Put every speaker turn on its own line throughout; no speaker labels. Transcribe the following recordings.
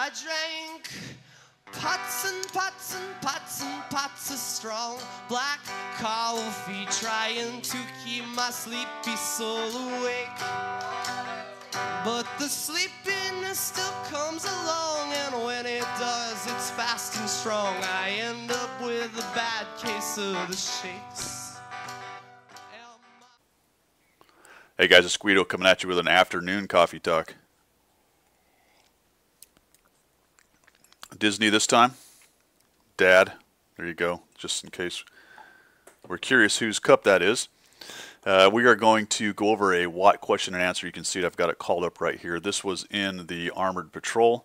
I drank pots and pots and pots and pots of strong black coffee, trying to keep my sleepy soul awake. But the sleepiness still comes along, and when it does, it's fast and strong. I end up with a bad case of the shakes.
Hey guys, it's Guido coming at you with an afternoon coffee talk. Disney this time. Dad. There you go. Just in case we're curious whose cup that is. We are going to go over a Watt question and answer. You can see it. I've got it called up right here. This was in the Armored Patrol.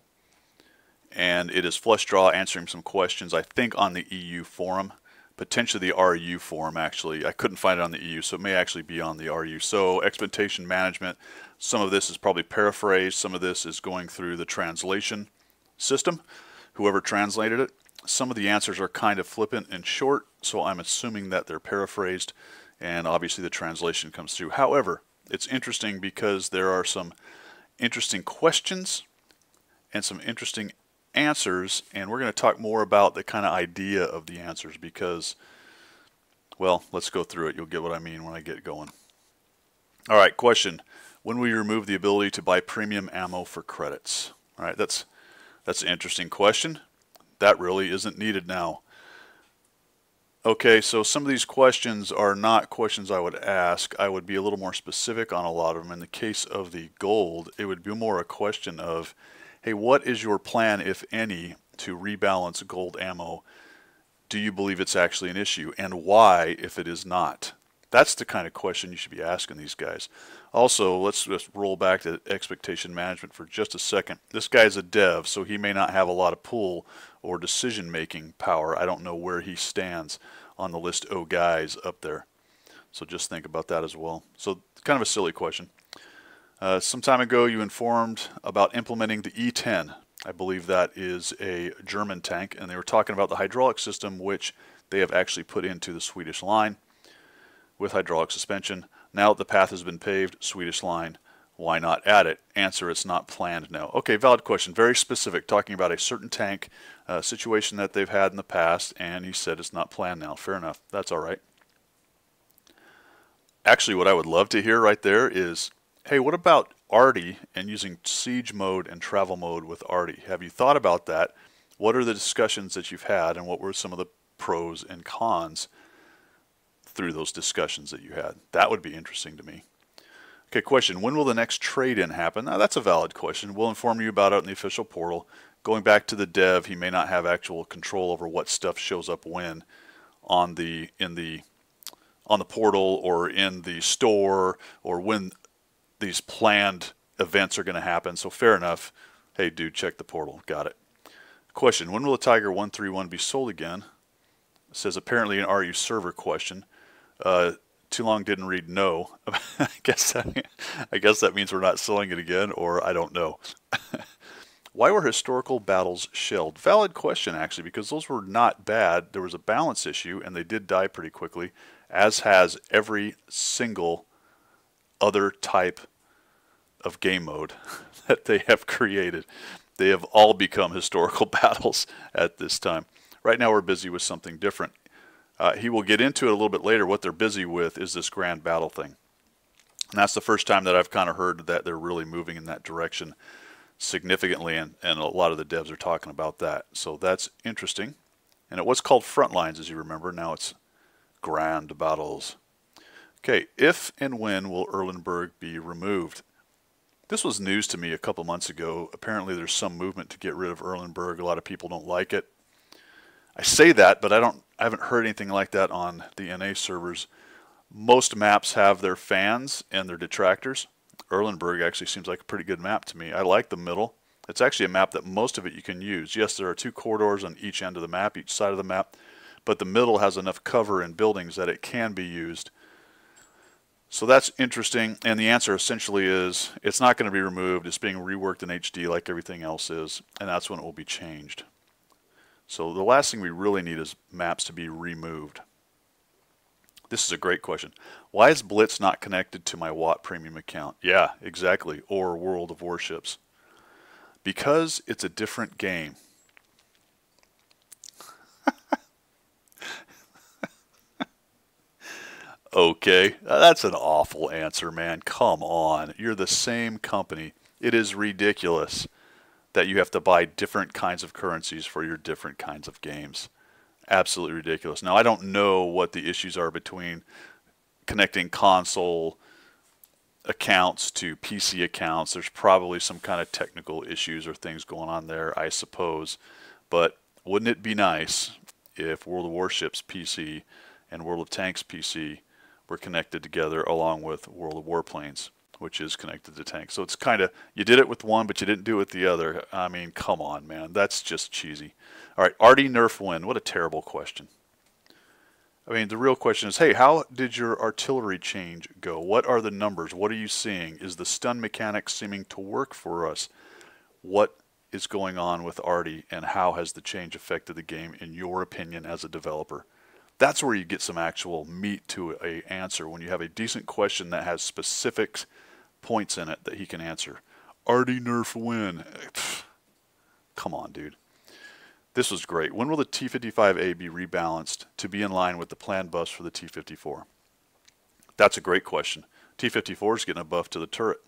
And it is Flush Draw answering some questions, I think, on the EU forum. Potentially the RU forum, actually. I couldn't find it on the EU, so it may actually be on the RU. So expectation management, some of this is probably paraphrased. Some of this is going through the translation system, whoever translated it. Some of the answers are kind of flippant and short, so I'm assuming that they're paraphrased, and obviously the translation comes through. However, it's interesting because there are some interesting questions and some interesting answers, and we're going to talk more about the kind of idea of the answers because, well, let's go through it. You'll get what I mean when I get going. All right, question. When will you remove the ability to buy premium ammo for credits? All right, that's an interesting question. That really isn't needed now. Okay, so some of these questions are not questions I would ask. I would be a little more specific on a lot of them. In the case of the gold, it would be more a question of, hey, what is your plan, if any, to rebalance gold ammo? Do you believe it's actually an issue? And why, if it is not? That's the kind of question you should be asking these guys. Also, let's just roll back to expectation management for just a second. This guy's a dev, so he may not have a lot of pull or decision-making power. I don't know where he stands on the list of guys up there. So just think about that as well. So kind of a silly question. Some time ago, you informed about implementing the E10. I believe that is a German tank, and they were talking about the hydraulic system, which they have actually put into the Swedish line with hydraulic suspension. Now the path has been paved, Swedish line, why not add it? Answer, it's not planned now. Okay, valid question, very specific, talking about a certain tank situation that they've had in the past, and he said it's not planned now. Fair enough, that's all right. Actually, what I would love to hear right there is, hey, what about Arty and using siege mode and travel mode with Arty? Have you thought about that? What are the discussions that you've had, and what were some of the pros and cons through those discussions that you had? That would be interesting to me. Okay, question. When will the next trade-in happen? Now, that's a valid question. We'll inform you about it in the official portal. Going back to the dev, he may not have actual control over what stuff shows up when on the portal or in the store, or when these planned events are going to happen. So fair enough. Hey, dude, check the portal. Got it. Question. When will the Tiger 131 be sold again? It says apparently an RU server question. Too long didn't read no. I guess that means we're not selling it again, or I don't know. Why were historical battles shelled? Valid question, actually, because those were not bad. There was a balance issue, and they did die pretty quickly, as has every single other type of game mode that they have created. They have all become historical battles at this time. Right now we're busy with something different. He will get into it a little bit later. What they're busy with is this grand battle thing. And that's the first time that I've kind of heard that they're really moving in that direction significantly, and a lot of the devs are talking about that. So that's interesting. And it was called Frontlines, as you remember. Now it's Grand Battles. Okay, if and when will Erlenberg be removed? This was news to me a couple months ago. Apparently there's some movement to get rid of Erlenberg. A lot of people don't like it. I say that, but I haven't heard anything like that on the NA servers. Most maps have their fans and their detractors. Erlenberg actually seems like a pretty good map to me. I like the middle. It's actually a map that most of it you can use. Yes, there are two corridors on each end of the map, each side of the map, but the middle has enough cover and buildings that it can be used. So that's interesting, and the answer essentially is it's not going to be removed. It's being reworked in HD like everything else is, and that's when it will be changed. So the last thing we really need is maps to be removed. This is a great question. Why is Blitz not connected to my Watt Premium account? Yeah, exactly. Or World of Warships. Because it's a different game. Okay, that's an awful answer, man. Come on. You're the same company. It is ridiculous that you have to buy different kinds of currencies for your different kinds of games. Absolutely ridiculous. Now, I don't know what the issues are between connecting console accounts to PC accounts. There's probably some kind of technical issues or things going on there, I suppose. But wouldn't it be nice if World of Warships PC and World of Tanks PC were connected together along with World of Warplanes, which is connected to tanks. So it's kind of, you did it with one, but you didn't do it with the other. I mean, come on, man. That's just cheesy. All right, Artie Nerf win. What a terrible question. I mean, the real question is, hey, how did your artillery change go? What are the numbers? What are you seeing? Is the stun mechanic seeming to work for us? What is going on with Artie, and how has the change affected the game, in your opinion, as a developer? That's where you get some actual meat to an answer, when you have a decent question that has specific points in it that he can answer. Artie Nerf win. Come on, dude. This was great. When will the T-55A be rebalanced to be in line with the planned buffs for the T-54? That's a great question. T-54 is getting a buff to the turret.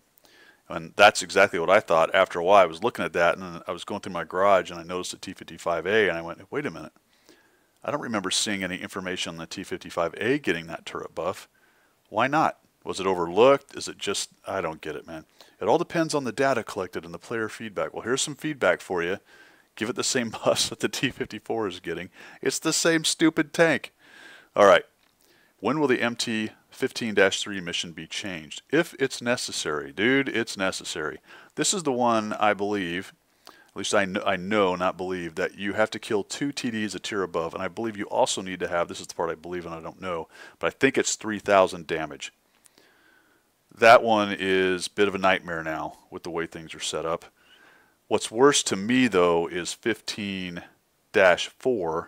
And that's exactly what I thought. After a while, I was looking at that, and I was going through my garage, and I noticed the T-55A, and I went, wait a minute. I don't remember seeing any information on the T-55A getting that turret buff. Why not? Was it overlooked? Is it just, I don't get it, man. It all depends on the data collected and the player feedback. Well, here's some feedback for you. Give it the same buffs that the T-54 is getting. It's the same stupid tank. All right. When will the MT-15-3 mission be changed? If it's necessary. Dude, it's necessary. This is the one, I believe, at least I know, not believe, that you have to kill 2 TDs a tier above. And I believe you also need to have, this is the part I believe and I don't know, but I think it's 3,000 damage. That one is a bit of a nightmare now with the way things are set up. What's worse to me, though, is 15-4,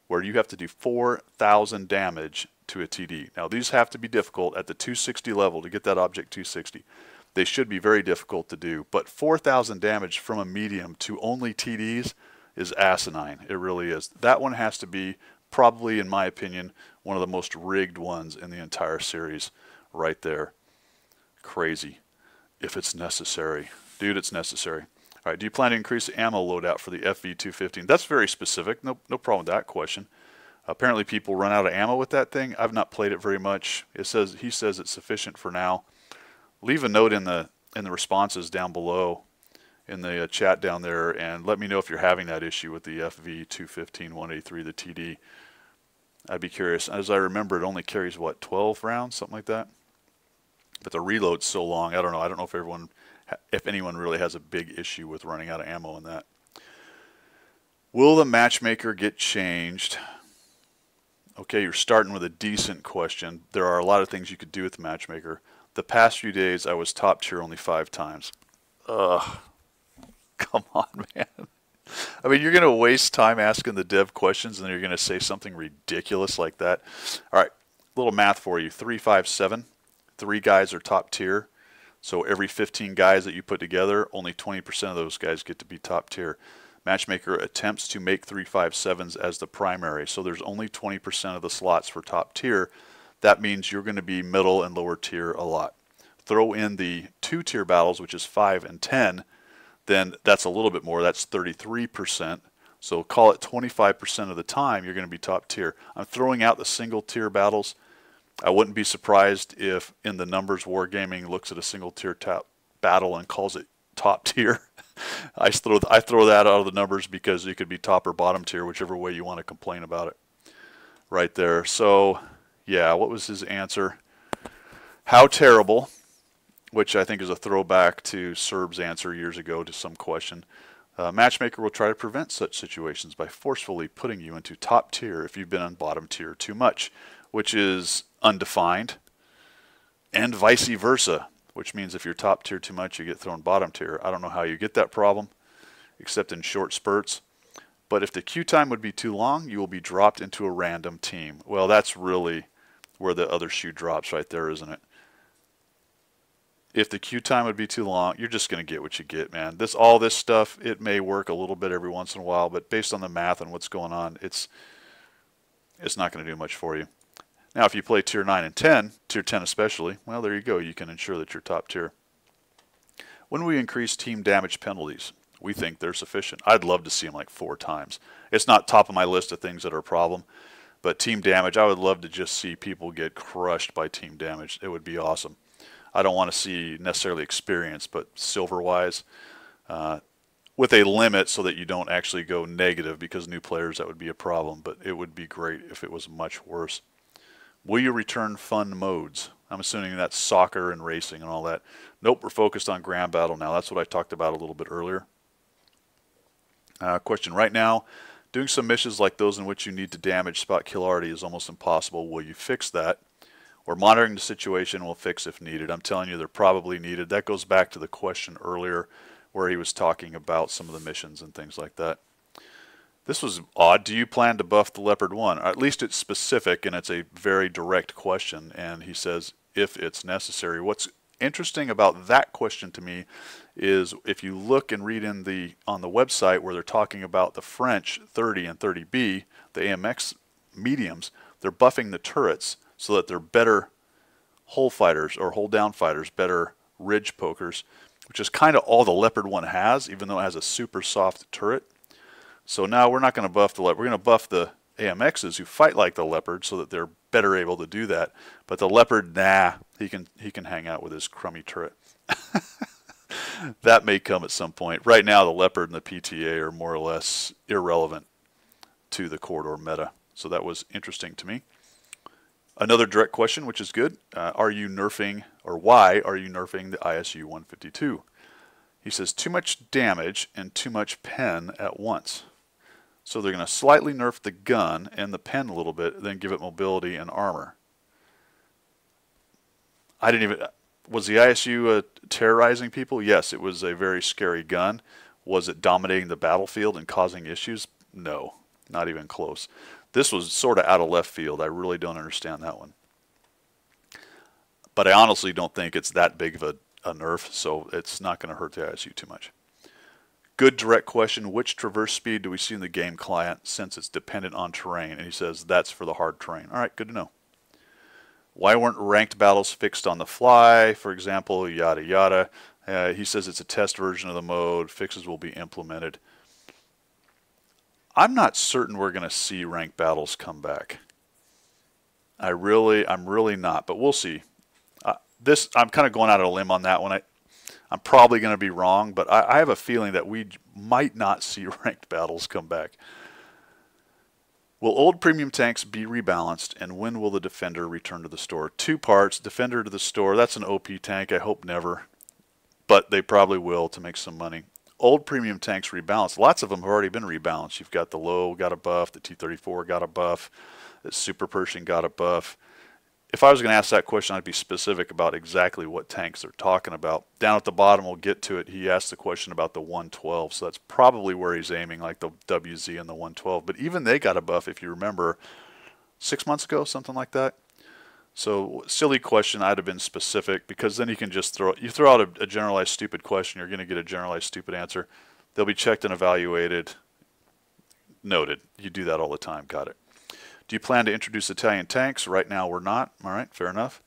where you have to do 4,000 damage to a TD. Now, these have to be difficult at the 260 level to get that object 260. They should be very difficult to do, but 4,000 damage from a medium to only TDs is asinine. It really is. That one has to be, probably, in my opinion, one of the most rigged ones in the entire series right there. Crazy. If it's necessary. Dude, it's necessary. All right, do you plan to increase the ammo loadout for the FV215? That's very specific. No problem with that question. Apparently people run out of ammo with that thing. I've not played it very much. He says it's sufficient for now. Leave a note in the responses down below in the chat down there, and let me know if you're having that issue with the FV215-183, the TD. I'd be curious. As I remember, it only carries, what, 12 rounds, something like that? But the reload's so long, I don't know. I don't know if anyone really has a big issue with running out of ammo in that. Will the matchmaker get changed? Okay, you're starting with a decent question. There are a lot of things you could do with the matchmaker. The past few days, I was top tier only 5 times. Ugh. Come on, man. I mean, you're going to waste time asking the dev questions, and then you're going to say something ridiculous like that. All right, little math for you. 3, 5, 7. 3 guys are top tier. So every 15 guys that you put together, only 20% of those guys get to be top tier. Matchmaker attempts to make 3, 5, 7s as the primary. So there's only 20% of the slots for top tier. That means you're going to be middle and lower tier a lot. Throw in the 2-tier battles, which is 5 and 10, then that's a little bit more. That's 33%. So call it 25% of the time you're going to be top tier. I'm throwing out the single tier battles. I wouldn't be surprised if in the numbers Wargaming looks at a single tier battle and calls it top tier. I throw that out of the numbers because it could be top or bottom tier, whichever way you want to complain about it. Right there. So, yeah, what was his answer? How terrible, which I think is a throwback to Serb's answer years ago to some question. Matchmaker will try to prevent such situations by forcefully putting you into top tier if you've been on bottom tier too much, which is undefined, and vice versa, which means if you're top tier too much, you get thrown bottom tier. I don't know how you get that problem, except in short spurts. But if the queue time would be too long, you will be dropped into a random team. Well, that's really where the other shoe drops right there, isn't it? if the queue time would be too long, you're just going to get what you get, man. All this stuff, it may work a little bit every once in a while, but based on the math and what's going on, it's not going to do much for you. Now, if you play tier 9 and 10, tier 10 especially, well, there you go. You can ensure that you're top tier. When we increase team damage penalties, we think they're sufficient. I'd love to see them like 4 times. It's not top of my list of things that are a problem, but team damage, I would love to just see people get crushed by team damage. It would be awesome. I don't want to see necessarily experience, but silver-wise, with a limit so that you don't actually go negative, because new players, that would be a problem, but it would be great if it was much worse. Will you return fun modes? I'm assuming that's soccer and racing and all that. Nope, we're focused on Grand Battle now. That's what I talked about a little bit earlier. Question right now, doing some missions like those in which you need to damage spot kill already is almost impossible. Will you fix that? We're monitoring the situation. We'll fix if needed. I'm telling you, they're probably needed. That goes back to the question earlier where he was talking about some of the missions and things like that. This was odd. Do you plan to buff the Leopard 1? Or at least it's specific, and it's a very direct question, and he says if it's necessary. What's interesting about that question to me is if you look and read on the website where they're talking about the French 30 and 30B, the AMX mediums, they're buffing the turrets so that they're better hull fighters or hull down fighters, better ridge pokers, which is kind of all the Leopard 1 has, even though it has a super soft turret. So now we're not going to buff the Leopard. We're going to buff the AMXs who fight like the Leopard so that they're better able to do that. But the Leopard, nah, he can hang out with his crummy turret. That may come at some point. Right now, the Leopard and the PTA are more or less irrelevant to the corridor meta. So that was interesting to me. Another direct question, which is good. Are you nerfing, or why are you nerfing the ISU 152? He says too much damage and too much pen at once. So they're going to slightly nerf the gun and the pen a little bit, then give it mobility and armor. I didn't even... Was the ISU terrorizing people? Yes, it was a very scary gun. Was it dominating the battlefield and causing issues? No, not even close. This was sort of out of left field. I really don't understand that one. But I honestly don't think it's that big of a nerf, so it's not going to hurt the ISU too much. Good direct question. Which traverse speed do we see in the game client since it's dependent on terrain? And he says that's for the hard terrain. All right, good to know. Why weren't ranked battles fixed on the fly, for example, yada yada. He says it's a test version of the mode. Fixes will be implemented. I'm not certain we're going to see ranked battles come back. I'm really not, but we'll see. I'm kind of going out on a limb on that one. I'm probably going to be wrong, but I have a feeling that we might not see ranked battles come back. Will old premium tanks be rebalanced, and when will the Defender return to the store? 2 parts, Defender to the store. That's an OP tank. I hope never, but they probably will to make some money. Old premium tanks rebalanced. Lots of them have already been rebalanced. You've got the Low got a buff, the T-34 got a buff, the Super Pershing got a buff. If I was going to ask that question, I'd be specific about exactly what tanks they're talking about. Down at the bottom, we'll get to it. He asked the question about the 112, so that's probably where he's aiming, like the WZ and the 112. But even they got a buff, if you remember, 6 months ago, something like that. So silly question. I'd have been specific, because then you can just throw out a generalized stupid question. You're going to get a generalized stupid answer. They'll be checked and evaluated. Noted. You do that all the time. Got it. Do you plan to introduce Italian tanks? Right now we're not. All right, fair enough.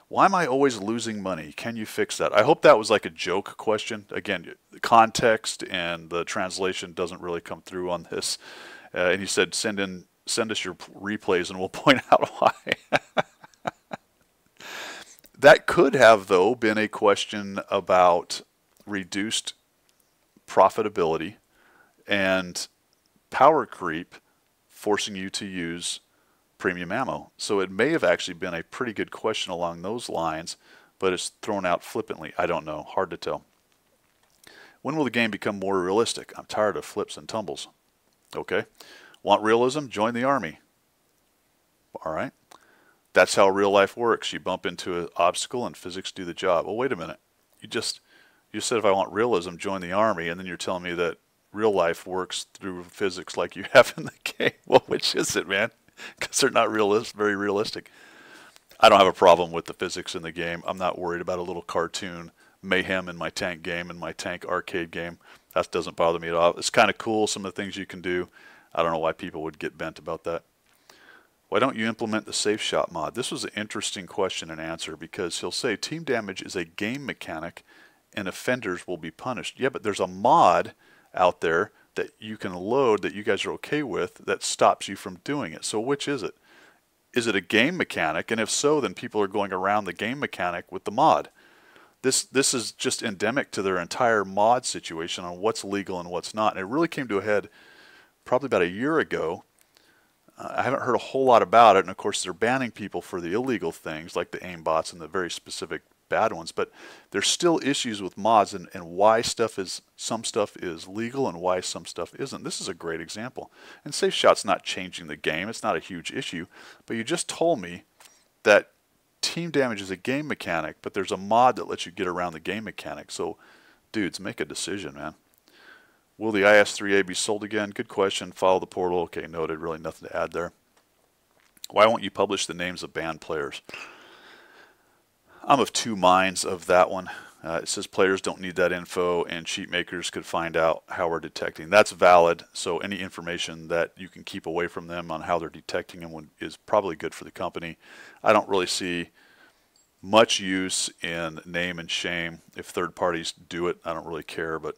Why am I always losing money? Can you fix that? I hope that was like a joke question. Again, the context and the translation doesn't really come through on this. And he said, send us your replays and we'll point out why. That could have, though, been a question about reduced profitability and power creep forcing you to use premium ammo. So it may have actually been a pretty good question along those lines, but it's thrown out flippantly. I don't know. Hard to tell. When will the game become more realistic? I'm tired of flips and tumbles. Okay. Want realism? Join the army. All right. That's how real life works. You bump into an obstacle and physics do the job. Well, wait a minute. You said if I want realism, join the army, and then you're telling me that real life works through physics like you have in the game. Well, which is it, man? Because they're not very realistic. I don't have a problem with the physics in the game. I'm not worried about a little cartoon mayhem in my tank game and my tank arcade game. That doesn't bother me at all. It's kind of cool, some of the things you can do. I don't know why people would get bent about that. Why don't you implement the safe shot mod? This was an interesting question and answer, because he'll say team damage is a game mechanic and offenders will be punished. Yeah, but there's a mod out there that you can load that you guys are okay with that stops you from doing it. So which is it? Is it a game mechanic? And if so, then people are going around the game mechanic with the mod. This is just endemic to their entire mod situation on what's legal and what's not. And it really came to a head probably about a year ago. I haven't heard a whole lot about it, and of course they're banning people for the illegal things like the aimbots and the very specific bad ones, but there's still issues with mods and why some stuff is legal and why some stuff isn't. This is a great example. And safe shot's not changing the game. It's not a huge issue, but you just told me that team damage is a game mechanic, but there's a mod that lets you get around the game mechanic. So dudes, make a decision, man. Will the IS-3A be sold again? Good question. Follow the portal. Okay, noted. Really nothing to add there. Why won't you publish the names of banned players? I'm of two minds of that one. It says players don't need that info and cheat makers could find out how we're detecting. That's valid. So any information that you can keep away from them on how they're detecting them is probably good for the company. I don't really see much use in name and shame. If third parties do it, I don't really care, but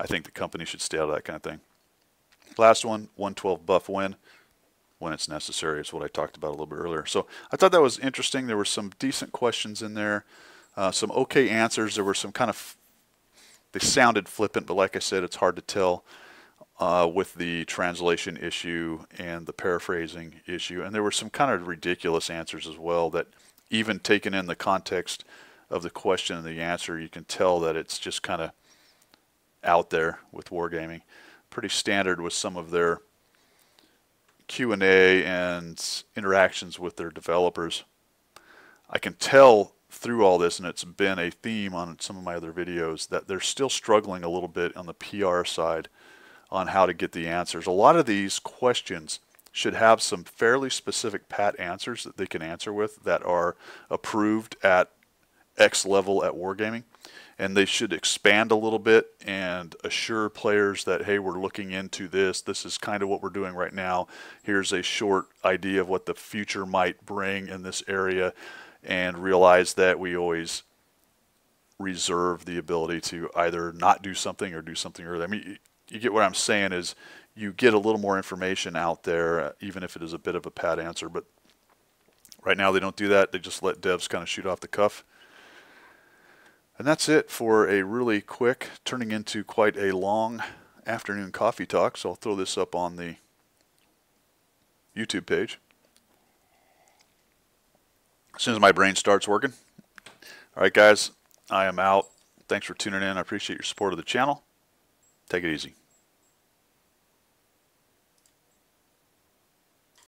I think the company should stay out of that kind of thing. Last one, 112 buff win when it's necessary. It's what I talked about a little bit earlier. So I thought that was interesting. There were some decent questions in there, some okay answers. There were some kind of, they sounded flippant, but like I said, it's hard to tell with the translation issue and the paraphrasing issue. And there were some kind of ridiculous answers as well that even taken in the context of the question and the answer, you can tell that it's just kind of out there with wargaming. Pretty standard with some of their Q&A and interactions with their developers. I can tell through all this, and it's been a theme on some of my other videos, that they're still struggling a little bit on the PR side on how to get the answers. A lot of these questions should have some fairly specific pat answers that they can answer with that are approved at X level at wargaming. And they should expand a little bit and assure players that, hey, we're looking into this. This is kind of what we're doing right now. Here's a short idea of what the future might bring in this area, and realize that we always reserve the ability to either not do something or do something early. I mean, you get what I'm saying is you get a little more information out there, even if it is a bit of a pat answer. But right now they don't do that. They just let devs kind of shoot off the cuff. And that's it for a really quick, turning into quite a long afternoon coffee talk. So I'll throw this up on the YouTube page as soon as my brain starts working. All right, guys, I am out. Thanks for tuning in. I appreciate your support of the channel. Take it easy.